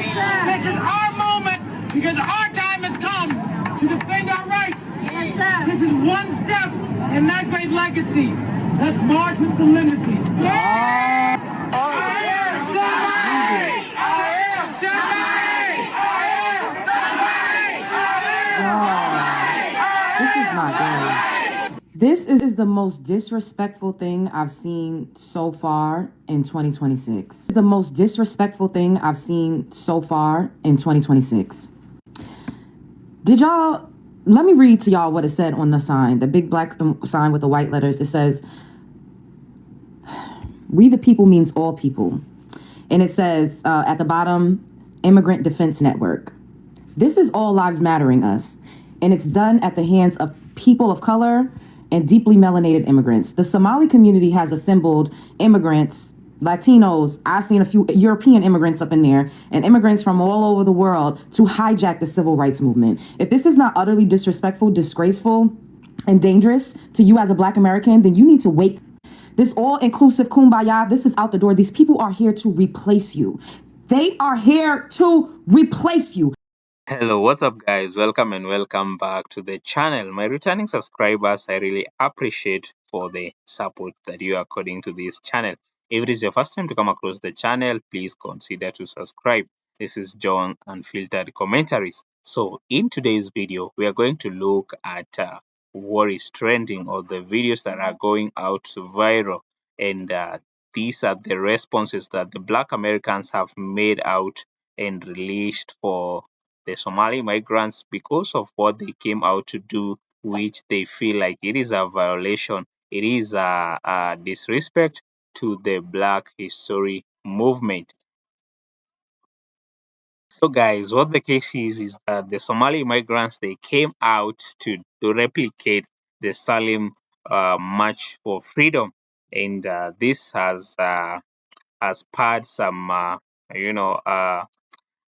This is our moment because our time has come to defend our rights. This is one step in that great legacy. Let's march with solemnity. I am somebody! I am somebody! I am somebody! This is not good. This is the most disrespectful thing I've seen so far in 2026. The most disrespectful thing I've seen so far in 2026. Let me read to y'all what it said on the sign, the big black sign with the white letters. It says, "We the people" means all people. And it says at the bottom, Immigrant Defense Network. This is all lives mattering us. And it's done at the hands of people of color and deeply melanated immigrants. The Somali community has assembled immigrants, Latinos, I've seen a few European immigrants up in there, and immigrants from all over the world to hijack the civil rights movement. If this is not utterly disrespectful, disgraceful, and dangerous to you as a Black American, then you need to wake. This all-inclusive kumbaya, this is out the door. These people are here to replace you. They are here to replace you. Hello, what's up guys? Welcome and welcome back to the channel. My returning subscribers, I really appreciate for the support that you are according to this channel. If it is your first time to come across the channel, please consider to subscribe. This is John Unfiltered Commentaries. So in today's video, we are going to look at what is trending, or the videos that are going out viral, and these are the responses that the Black Americans have made out and released for the Somali migrants because of what they came out to do, which they feel like it is a violation. It is a disrespect to the Black history movement. So guys, what the case is that the Somali migrants, they came out to replicate the Salim March for Freedom, and this has spurred some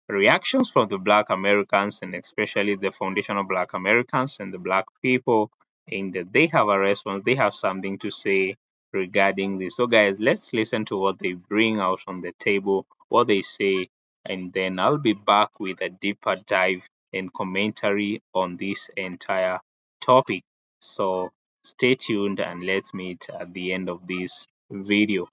reactions from the Black Americans, and especially the foundational Black Americans and the Black people, and they have a response. They have something to say regarding this. So guys, let's listen to what they bring out on the table, what they say, and then I'll be back with a deeper dive and commentary on this entire topic. So stay tuned and let's meet at the end of this video.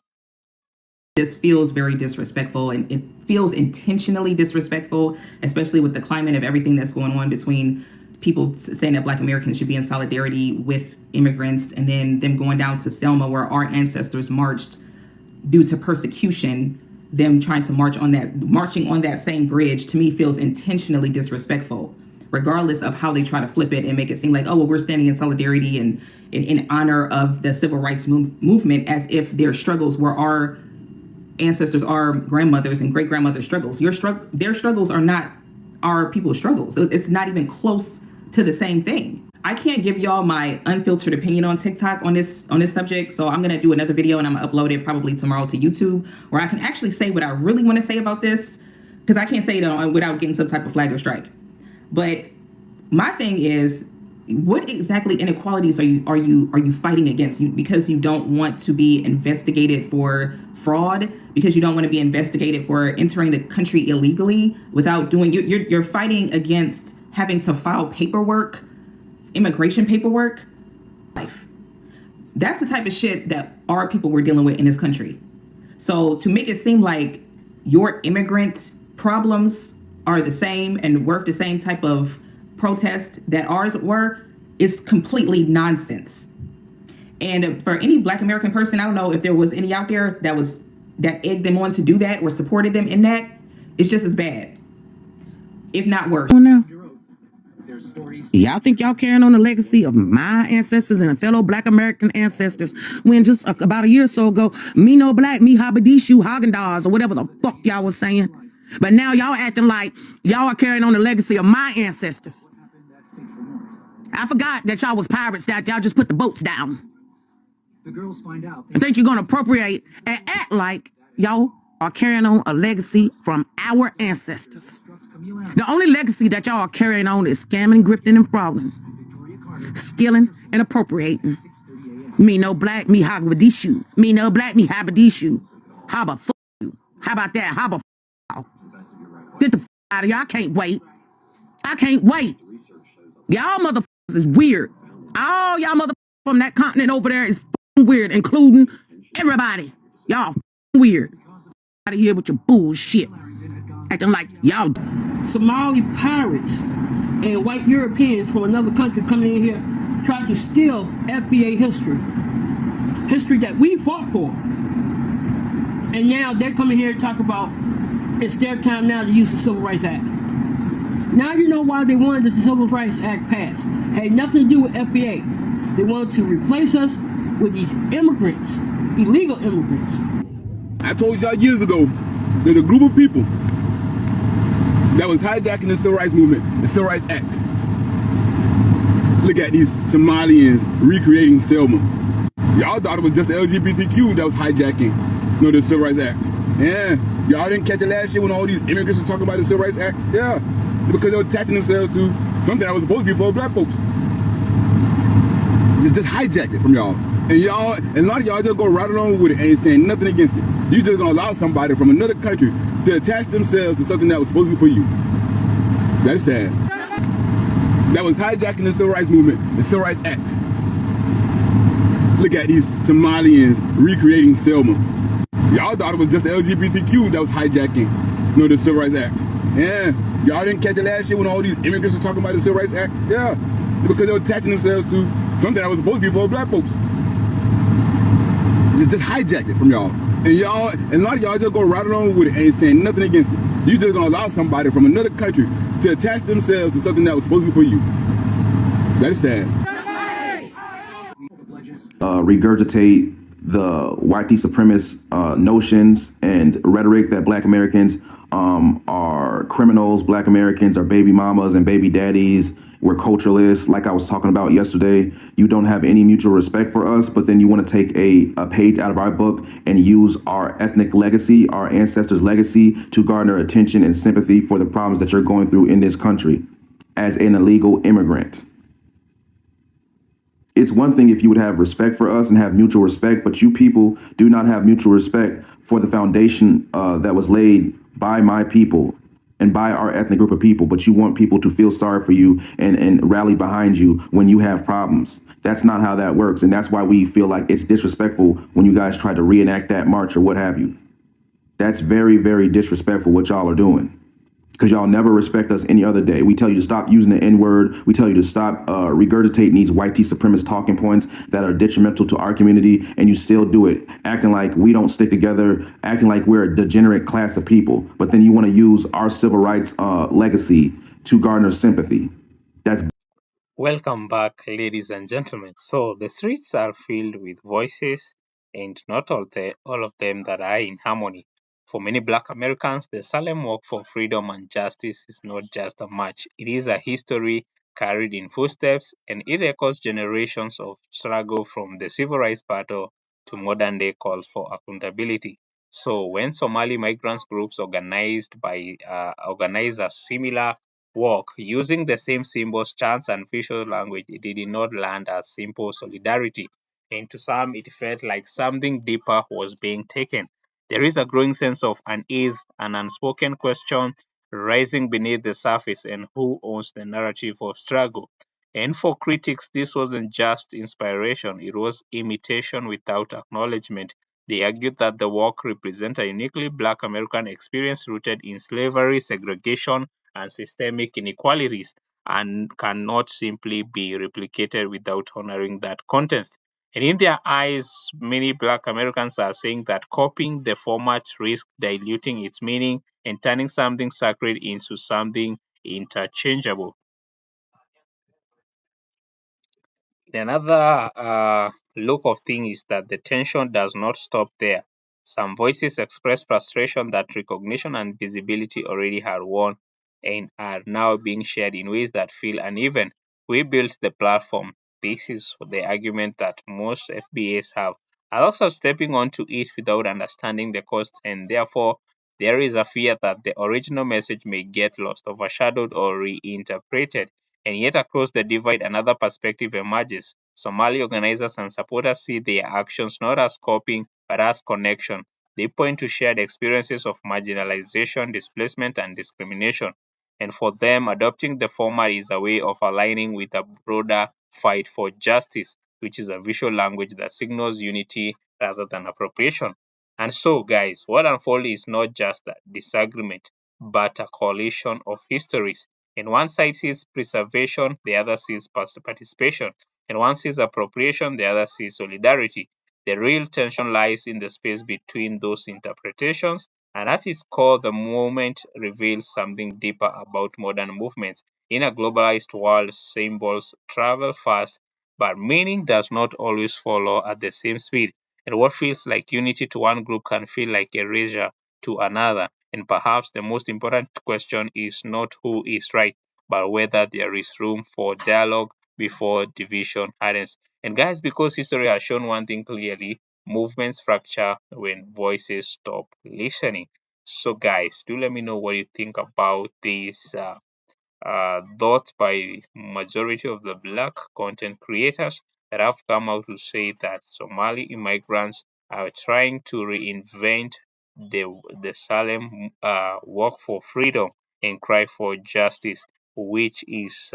This feels very disrespectful, and it feels intentionally disrespectful, especially with the climate of everything that's going on between people saying that Black Americans should be in solidarity with immigrants, and then them going down to Selma where our ancestors marched due to persecution. Them trying to marching on that same bridge, to me feels intentionally disrespectful, regardless of how they try to flip it and make it seem like, oh, well, we're standing in solidarity and in honor of the civil rights movement, as if their struggles were our ancestors, our grandmothers and great grandmothers' struggles. Their struggles are not our people's struggles. It's not even close to the same thing. I can't give y'all my unfiltered opinion on TikTok on this subject, so I'm gonna do another video and I'm gonna upload it probably tomorrow to YouTube, where I can actually say what I really want to say about this, because I can't say it without getting some type of flag or strike. But my thing is, what exactly inequalities are you fighting against? Because you don't want to be investigated for fraud, because you don't want to be investigated for entering the country illegally without doing, you're fighting against having to file paperwork, immigration paperwork. That's the type of shit that our people were dealing with in this country. So to make it seem like your immigrant problems are the same and worth the same type of protest that ours were, is completely nonsense. And for any Black American person, I don't know if there was any out there that egged them on to do that or supported them in that. It's just as bad, if not worse. Y'all think y'all carrying on the legacy of my ancestors and fellow Black American ancestors, when just about a year or so ago, me no black, me habadishu, Haagen-Dazs, or whatever the fuck y'all was saying. But now y'all acting like y'all are carrying on the legacy of my ancestors. I forgot that y'all was pirates, that y'all just put the boats down. The girls find out. I think you're gonna appropriate and act like y'all are carrying on a legacy from our ancestors. The only legacy that y'all are carrying on is scamming, grifting, and frauding, stealing and appropriating. Me no black, me habadishu. Me no black, me habadishu. How about fuck you? How about that? How about get the Out of here. I can't wait. I can't wait. Y'all motherfuckers is weird. All y'all motherfuckers from that continent over there is weird, including everybody. Y'all weird. Out of here with your bullshit. Acting like y'all Somali pirates and white Europeans from another country coming in here tried to steal FBA history that we fought for. And now they're coming here to talk about it's their time now to use the Civil Rights Act. Now you know why they wanted the Civil Rights Act passed. It had nothing to do with FBA. They wanted to replace us with these immigrants, illegal immigrants. I told y'all years ago, there's a group of people that was hijacking the Civil Rights Movement, the Civil Rights Act. Look at these Somalians recreating Selma. Y'all thought it was just the LGBTQ that was hijacking, the Civil Rights Act. Yeah, y'all didn't catch it last year when all these immigrants were talking about the Civil Rights Act? Yeah, because they were attaching themselves to something that was supposed to be for black folks. Just hijacked it from y'all. And a lot of y'all just go right along with it and ain't saying nothing against it. You just gonna allow somebody from another country to attach themselves to something that was supposed to be for you. That is sad. That was hijacking the Civil Rights Movement, the Civil Rights Act. Look at these Somalians recreating Selma. Y'all thought it was just the LGBTQ that was hijacking, the Civil Rights Act. Yeah, y'all didn't catch it last year when all these immigrants were talking about the Civil Rights Act? Yeah, because they were attaching themselves to something that was supposed to be for black folks. Just hijacked it from y'all. And a lot of y'all just go right along with it and ain't saying nothing against it. You just gonna allow somebody from another country to attach themselves to something that was supposed to be for you. That is sad. Regurgitate the white supremacist notions and rhetoric that black Americans are criminals, black Americans are baby mamas and baby daddies, we're culturalists, like I was talking about yesterday. You don't have any mutual respect for us, but then you want to take a page out of our book and use our ethnic legacy, our ancestors' legacy, to garner attention and sympathy for the problems that you're going through in this country as an illegal immigrant. It's one thing if you would have respect for us and have mutual respect, but you people do not have mutual respect for the foundation that was laid by my people and by our ethnic group of people. But you want people to feel sorry for you and rally behind you when you have problems. That's not how that works. And that's why we feel like it's disrespectful when you guys try to reenact that march or what have you. That's very, very disrespectful what y'all are doing. Because y'all never respect us any other day. We tell you to stop using the N-word. We tell you to stop regurgitating these white supremacist talking points that are detrimental to our community, and you still do it, acting like we don't stick together, acting like we're a degenerate class of people. But then you want to use our civil rights legacy to garner sympathy. That's Welcome back, ladies and gentlemen. So the streets are filled with voices, and not all of them that are in harmony. For many Black Americans, the Salem Walk for Freedom and Justice is not just a march. It is a history carried in footsteps, and it echoes generations of struggle from the civil rights battle to modern-day calls for accountability. So when Somali migrants groups organize a similar walk using the same symbols, chants, and visual language, it did not land as simple solidarity. And to some, it felt like something deeper was being taken. There is a growing sense of unease, an unspoken question rising beneath the surface, and who owns the narrative of struggle? And for critics, this wasn't just inspiration, it was imitation without acknowledgement. They argued that the walk represents a uniquely Black American experience rooted in slavery, segregation, and systemic inequalities, and cannot simply be replicated without honoring that context. And in their eyes, many Black Americans are saying that copying the format risks diluting its meaning and turning something sacred into something interchangeable. Another look of things is that the tension does not stop there. Some voices express frustration that recognition and visibility already had won and are now being shared in ways that feel uneven. We built the platform. This is the argument that most FBAs have. Others are stepping onto it without understanding the cost, and therefore there is a fear that the original message may get lost, overshadowed, or reinterpreted. And yet, across the divide, another perspective emerges. Somali organizers and supporters see their actions not as copying, but as connection. They point to shared experiences of marginalization, displacement, and discrimination. And for them, adopting the former is a way of aligning with a broader fight for justice, which is a visual language that signals unity rather than appropriation. And so, guys, what unfolded is not just a disagreement, but a coalition of histories. And one side sees preservation, the other sees participation. And one sees appropriation, the other sees solidarity. The real tension lies in the space between those interpretations, and at its core, the moment reveals something deeper about modern movements. In a globalized world, symbols travel fast, but meaning does not always follow at the same speed. And what feels like unity to one group can feel like erasure to another. And perhaps the most important question is not who is right, but whether there is room for dialogue before division hardens. And guys, because history has shown one thing clearly, movements fracture when voices stop listening. So guys, do let me know what you think about this thoughts by majority of the black content creators that have come out to say that Somali immigrants are trying to reinvent the Salem work for freedom and cry for justice, which is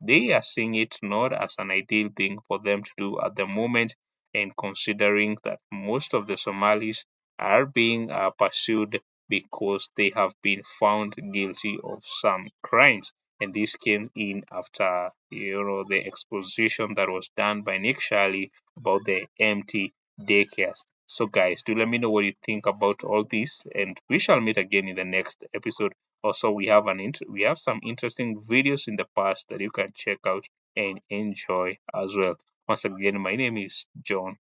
they are seeing it not as an ideal thing for them to do at the moment, and considering that most of the Somalis are being pursued because they have been found guilty of some crimes, and this came in after the exposition that was done by Nick Shirley about the empty daycares. So guys, do let me know what you think about all this, and we shall meet again in the next episode. Also, we have we have some interesting videos in the past that you can check out and enjoy as well. Once again, my name is John,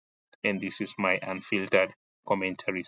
and this is my unfiltered commentaries.